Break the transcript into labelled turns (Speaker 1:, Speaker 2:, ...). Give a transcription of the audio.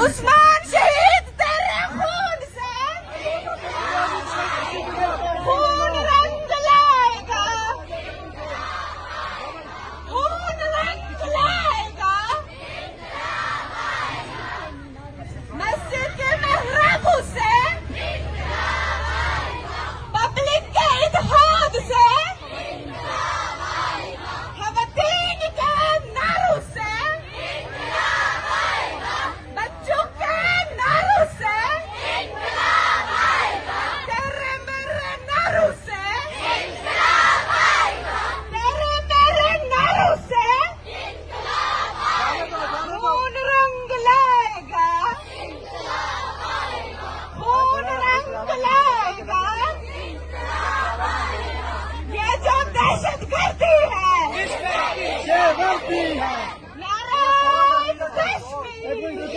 Speaker 1: उस्मान शहीद तेरे खून से खून रंग लाएगा, खून रंग लाएगा। मस्जिद के मेहराबों से, पब्लिक के इत्तेहाद से, खवातीन के नारों से, बच्चों के नारों से, तेरे मेरे नारों से, तेरे मेरे नारों से खून रंग लाएगा, खून रंग लाएगा। ये जो दहशत गर्दी है, नारायण कश्मीर।